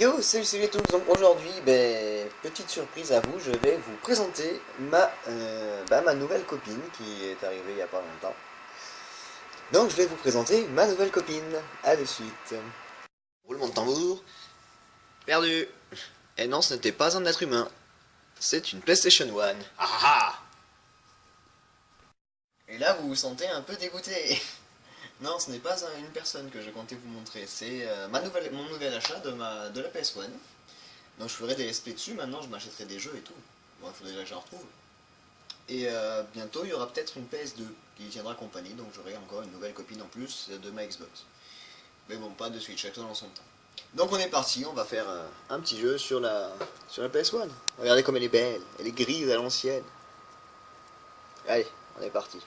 Yo, salut à tous, donc aujourd'hui, petite surprise à vous, je vais vous présenter ma nouvelle copine qui est arrivée il n'y a pas longtemps. Donc je vais vous présenter ma nouvelle copine, à de suite. Roulement de tambour, perdu. Et non, ce n'était pas un être humain, c'est une PlayStation 1. Ah ah. Et là vous vous sentez un peu dégoûté. Non, ce n'est pas une personne que je comptais vous montrer, c'est mon nouvel achat de la PS1. Donc je ferai des let's play dessus, maintenant je m'achèterai des jeux et tout. Bon, il faut déjà que je la retrouve. Et bientôt il y aura peut-être une PS2 qui tiendra compagnie, donc j'aurai encore une nouvelle copine en plus de ma Xbox. Mais bon, pas de suite, chacun dans son temps. Donc on est parti, on va faire un petit jeu sur la PS1. Regardez comme elle est belle, elle est grise à l'ancienne. Allez, on est parti.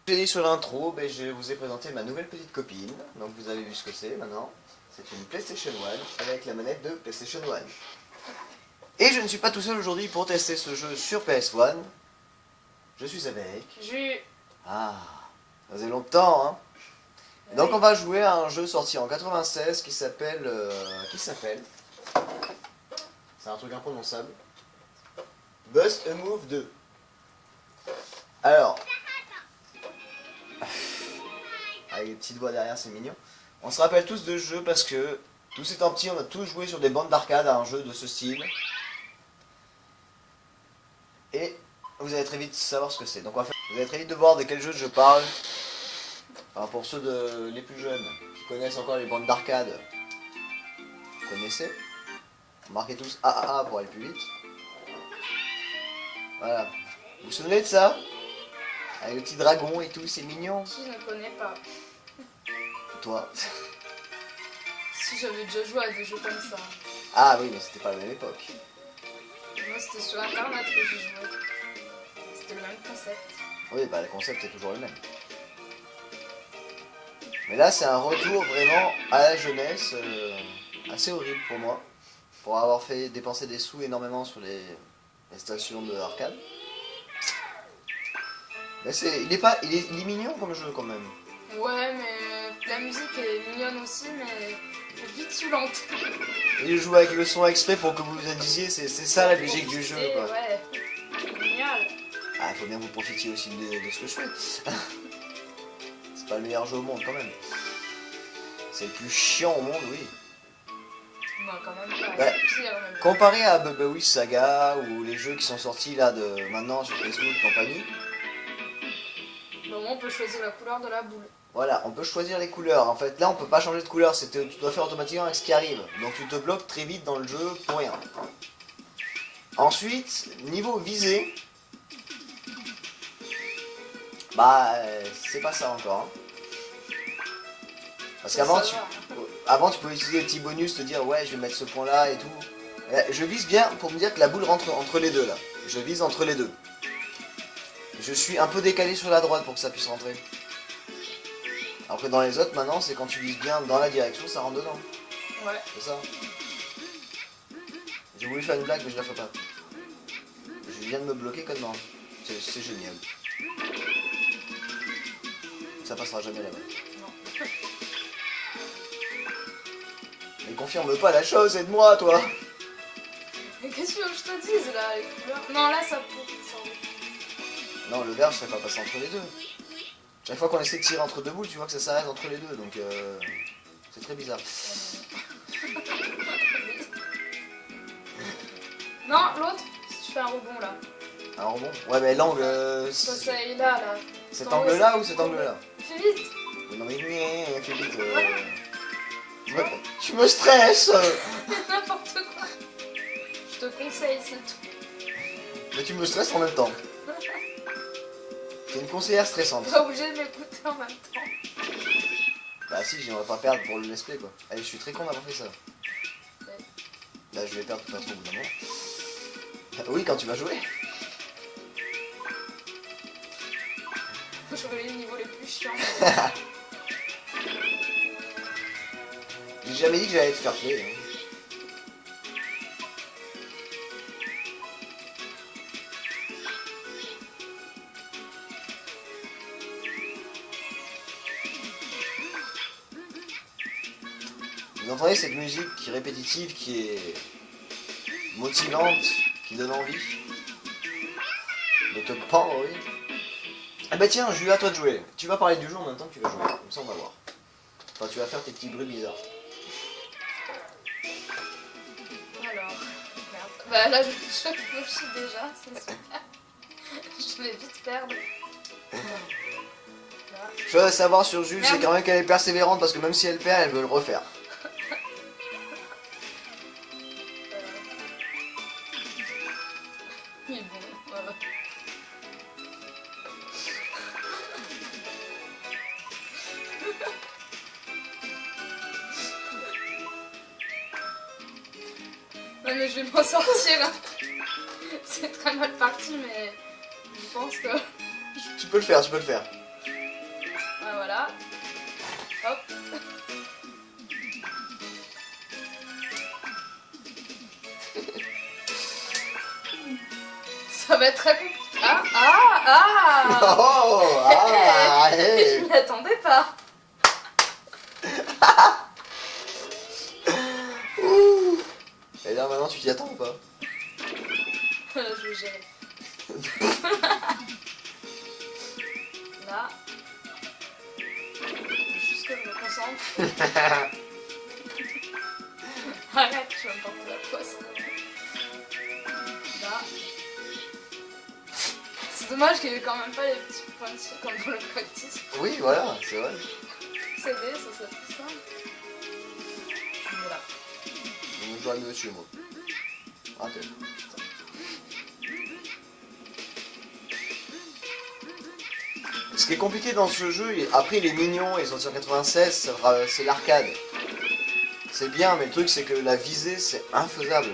J'ai dit sur l'intro, je vous ai présenté ma nouvelle petite copine, donc vous avez vu ce que c'est maintenant. C'est une PlayStation 1 avec la manette de PlayStation 1. Et je ne suis pas tout seul aujourd'hui pour tester ce jeu sur PS1. Je suis avec... Ah, ça faisait longtemps, hein. Donc on va jouer à un jeu sorti en 96 qui s'appelle... C'est un truc imprononçable. Bust a Move 2. Alors... Avec les petites voix derrière, c'est mignon. On se rappelle tous de ce jeu parce que, tous étant petits, on a tous joué sur des bandes d'arcade à un jeu de ce style. Et vous allez très vite savoir ce que c'est. Donc vous allez très vite de voir de quel jeu je parle. Alors pour ceux les plus jeunes qui connaissent encore les bandes d'arcade, vous connaissez. Marquez tous AAA pour aller plus vite. Voilà. Vous vous souvenez de ça? Avec le petit dragon et tout, c'est mignon. Je ne connais pas. Toi. Si j'avais déjà joué à des jeux comme ça. Ah oui, mais c'était pas la même époque. Moi c'était sur internet que j'ai joué. C'était le même concept. Oui, le concept est toujours le même. Mais là, c'est un retour vraiment à la jeunesse, assez horrible pour moi. Pour avoir fait dépenser des sous énormément sur les stations de arcade. Mais il est mignon comme jeu quand même. Ouais, mais la musique est mignonne aussi, mais vite saoulante. Il joue avec le son exprès pour que vous vous disiez, c'est ça la musique du jeu, quoi. Ouais, génial. Ah, il faut bien que vous profitiez aussi de ce que je fais. C'est pas le meilleur jeu au monde quand même. C'est le plus chiant au monde, oui. Non, quand même pas. Ouais. Pire, même. Comparé à Bubble Saga ou les jeux qui sont sortis là maintenant sur Facebook et compagnie. Au moins on peut choisir la couleur de la boule. Voilà, on peut choisir les couleurs. En fait, là, on peut pas changer de couleur. Tu dois faire automatiquement avec ce qui arrive. Donc, tu te bloques très vite dans le jeu pour rien. Ensuite, niveau visée, c'est pas ça encore. Hein. Parce qu'avant, tu pouvais utiliser des petits bonus, te dire ouais, je vais mettre ce point là et tout. Je vise bien pour me dire que la boule rentre entre les deux là. Je vise entre les deux. Je suis un peu décalé sur la droite pour que ça puisse rentrer. Après dans les autres maintenant c'est quand tu vises bien dans la direction ça rentre dedans. Ouais. C'est ça. J'ai voulu faire une blague mais je la fais pas. Je viens de me bloquer connement. C'est génial. Ça passera jamais là-bas. Non. Mais confirme pas la chose, aide-moi toi. Mais qu'est-ce que je te dise là, les couleurs? Non, là ça peut. Non, le vert je sais pas passer entre les deux. Chaque fois qu'on essaie de tirer entre deux boules, tu vois que ça s'arrête entre les deux, donc c'est très bizarre. Non, l'autre, si tu fais un rebond là. Un rebond? Ouais, mais l'angle. Ça est là. Cet angle-là ou cet angle-là? Fais vite! Non, mais fais vite. Tu me stresses! N'importe quoi! Je te conseille, c'est tout. Mais tu me stresses en même temps. T'es une conseillère stressante. T'es pas obligé de m'écouter en même temps. Bah si, j'aimerais pas perdre pour le let's play quoi. Allez, je suis très con d'avoir fait ça. Ouais. Là, je vais perdre de toute façon au bout d'un moment. Oui, quand tu vas jouer. J'aurais les niveaux les plus chiants. J'ai jamais dit que j'allais te faire play. Hein. Vous entendez cette musique répétitive qui est motivante, qui donne envie de te pendre, oui. Ah bah tiens, Jules, à toi de jouer. Tu vas parler du jeu en même temps que tu vas jouer, comme ça on va voir. Enfin, tu vas faire tes petits bruits bizarres. Alors, merde. Bah là, je me chie déjà, c'est super. Je vais vite perdre. Là. Je veux savoir sur Jules, c'est Merde. quand même qu'elle est persévérante parce que même si elle perd, elle veut le refaire. Mais bon, voilà. Non mais je vais m'en sortir. C'est très mal parti mais je pense que... Tu peux le faire, tu peux le faire. Ah, voilà. Hop. Ça va être très compliqué. Ah, ah, ah. Oh, ah, hey. Je m'y attendais pas. Ouh. Et là maintenant tu t'y attends ou pas? Là, je vais gérer. Là. Juste que je me concentre. Arrête, tu vas me porter la poisse. Là. C'est dommage qu'il y ait quand même pas les petits points dessus comme dans le practice. Oui, voilà, c'est vrai. CD, ça serait plus simple. Voilà. Donc, je dois le dessus, moi. Raté. Ce qui est compliqué dans ce jeu, après il est mignon, il est sorti en 96, c'est l'arcade. C'est bien, mais le truc c'est que la visée c'est infaisable.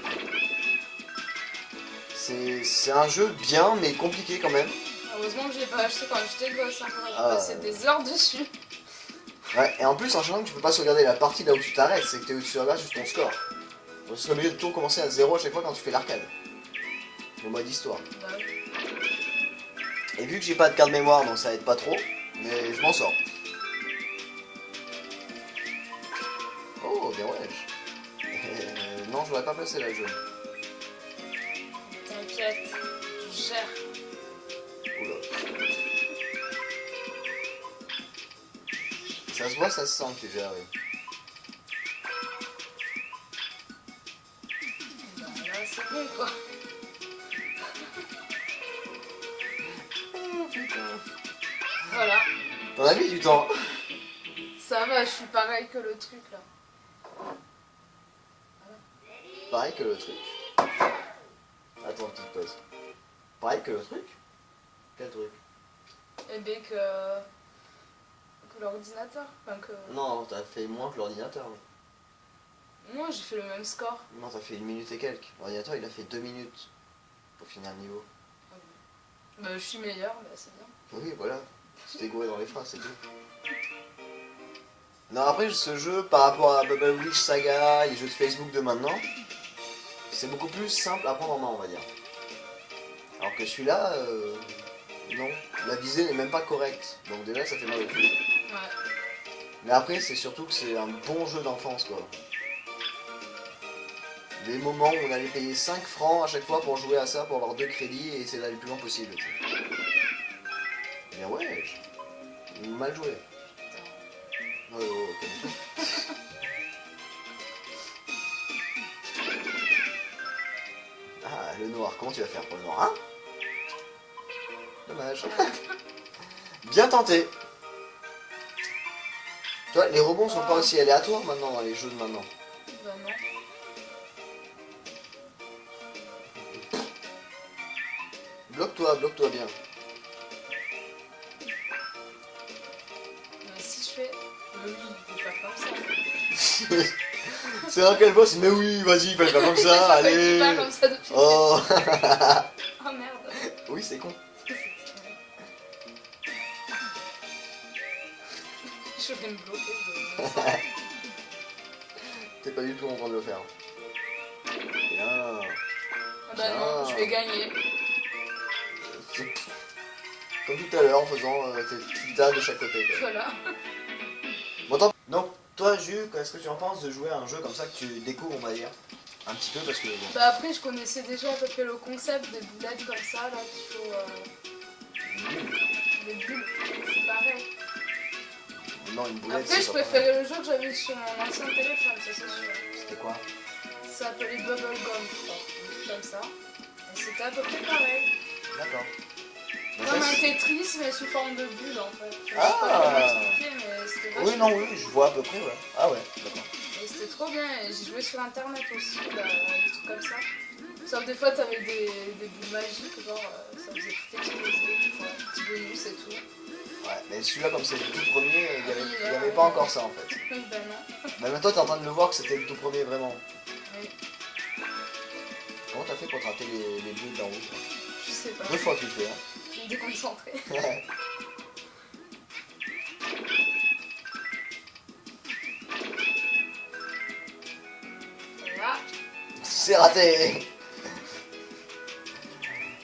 C'est un jeu bien, mais compliqué quand même. Heureusement que je l'ai pas acheté quand j'étais gosse, hein, j'aurais Ah. passé des heures dessus. Ouais, et en plus, en sachant que tu peux pas sauvegarder la partie là où tu t'arrêtes, c'est que tu sauvegardes juste ton score. Donc tu serais obligé de tout recommencer à 0 à chaque fois quand tu fais l'arcade. Le mode histoire. Bah oui. Et vu que j'ai pas de carte mémoire, donc ça aide pas trop, mais je m'en sors. Oh, bien ouais. Non, je l'aurais pas passé là, le jeu. T'inquiète, je gère. Oula. Ça se voit, ça se sent que tu gères, oui. Bah, là, c'est bon quoi. Oh putain. Voilà. T'en as mis du temps. Ça va, je suis pareil que le truc là. Pareil que le truc. Attends, petite pause. Pareil que le truc? Quel truc? Et bien que l'ordinateur. Enfin que... Non, t'as fait moins que l'ordinateur. Moi j'ai fait le même score. Non, t'as fait 1 minute et quelques. L'ordinateur, il a fait 2 minutes pour finir le niveau. Bah je suis meilleur, bah c'est bien. Oui, voilà. Tu t'es gouré dans les phrases, c'est tout. Non, après, ce jeu, par rapport à Bubble Witch Saga, les jeux de Facebook de maintenant, c'est beaucoup plus simple à prendre en main, on va dire. Alors que celui-là, non. La visée n'est même pas correcte. Donc déjà, ça fait mal au cul. Ouais. Mais après, c'est surtout que c'est un bon jeu d'enfance, quoi. Des moments où on allait payer 5 francs à chaque fois pour jouer à ça, pour avoir 2 crédits et essayer d'aller le plus loin possible. Tu sais. Mais ouais, mal joué. Oh, oh, calme-toi. Ah, le noir, comment tu vas faire pour le noir, hein? Dommage. Bien tenté. Tu vois, les rebonds sont pas aussi aléatoires maintenant dans les jeux de maintenant. Bah non. Bloque-toi bien. Mais si je fais... Oui, je vais faire comme ça. C'est un quel boss? Mais oui, vas-y, fais pas comme ça, Je allez. fais pas comme ça depuis. Oh. Oh merde. Oui, c'est con. je vais me bloquer. T'es pas du tout en train de le faire. Bien. Ah bah non, je vais gagner. Comme tout à l'heure en faisant tes petites dames de chaque côté. Quoi. Voilà. Bon, tant... Donc, toi, Jules, qu'est-ce que tu en penses de jouer à un jeu comme ça que tu découvres, on va dire? Un petit peu parce que. Bon. Bah après, je connaissais déjà à peu près le concept des boulettes comme ça, là, qu'il faut. Des bulles, c'est pareil. Non, une boulette. Après, je préférais le jeu que j'avais sur mon ancien téléphone, ça c'est sûr. C'était quoi? Ça s'appelait Bubble Gum, je crois, un truc comme ça. Et c'était à peu près pareil. D'accord. Comme un Tetris, mais sous forme de bulle en fait. Je sais Ah. pas comment expliquer, mais c'était vachement Oui, non, oui, je vois à peu près, ouais. Ah ouais, d'accord. Et c'était trop bien, et j'ai joué sur internet aussi, là, des trucs comme ça. Sauf des fois, t'avais des boules magiques, genre ça faisait tout exploser, des fois, un petit bonus et tout. Ouais, mais celui-là, comme c'est le tout premier, il n'y avait Oui, pas encore ça en fait. Oui, bah non. Mais maintenant, t'es en train de le voir que c'était le tout premier vraiment. Oui. Comment t'as fait pour te rater les bleus d'en haut? Je sais pas. 2 fois tu le fais, hein. Je suis déconcentrée. Et là, C'est raté.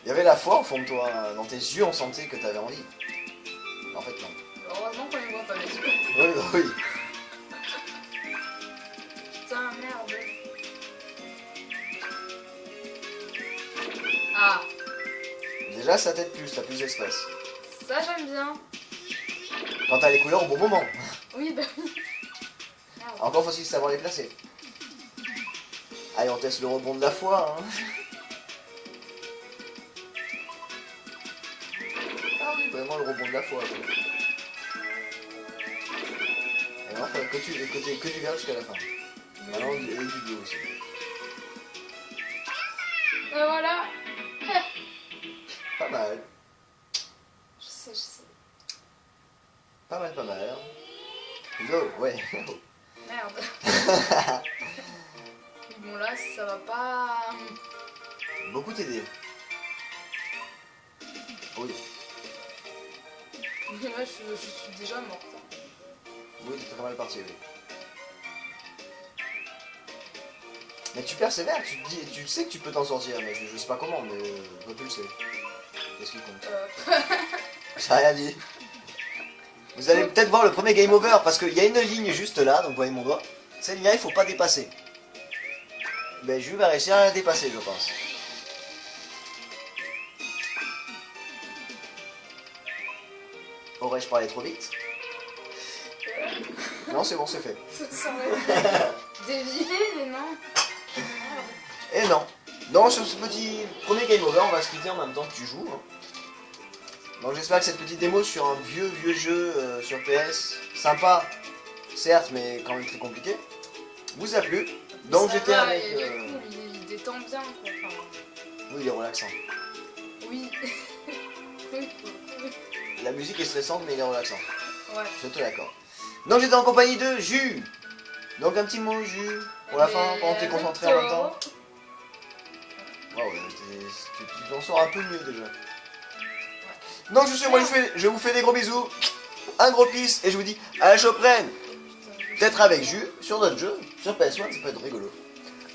Il y avait la foi au fond de toi, dans tes yeux on sentait que t'avais envie. En fait non. heureusement qu'on les voit pas, les yeux. Oui, oui. Putain, merde. Ah, Déjà ça t'aide plus, t'as plus d'espace. ça j'aime bien. Quand t'as les couleurs au bon moment. Oui, bah oui. Merde. Encore faut-il savoir les placer. Allez, on teste le rebond de la foi. Hein. Ah oui, vraiment le rebond de la foi. Quoi. Et alors, que du vert jusqu'à la fin. Maintenant, et du bleu aussi. Et voilà. Pas mal. Je sais. Pas mal, pas mal. Go, ouais. Merde. Bon là, ça va pas... Beaucoup t'aider. Oui. Mais là, je suis déjà morte. Oui, t'es très mal parti, oui. Mais tu persévères, tu te dis, tu sais que tu peux t'en sortir, mais je sais pas comment, mais toi tu le sais. Qu'est-ce qui compte? J'ai rien dit. Vous allez peut-être voir le premier game over, parce qu'il y a une ligne juste là, donc vous voyez mon doigt. Cette ligne-là, il faut pas dépasser. Ben, je vais réussir à la dépasser, je pense. Aurais-je parlé trop vite? Non, c'est bon, c'est fait. Ça semblait dévié, mais non. Et non. Donc sur ce petit premier game over, on va se quitter en même temps que tu joues. Hein. Donc j'espère que cette petite démo sur un vieux jeu sur PS, sympa, certes, mais quand même très compliqué, vous a plu. Donc ça j'étais va, avec... il est cool, il détend bien, quoi. Enfin, Oui, il est relaxant. oui. Oui. La musique est stressante, mais il est relaxant. Ouais. Je te l'accorde. Donc j'étais en compagnie de Jus. Donc un petit mot, Jus, pour la fin, pendant que t'es concentré en même temps. Wow, tu t'en sors un peu mieux déjà. Donc je suis moi, je vous fais des gros bisous, un gros peace, et je vous dis à la prochaine. Peut-être avec Jus, sur notre jeu, sur PS1, ça peut être rigolo.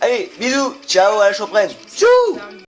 Allez, bisous, ciao, à la prochaine. Tchou.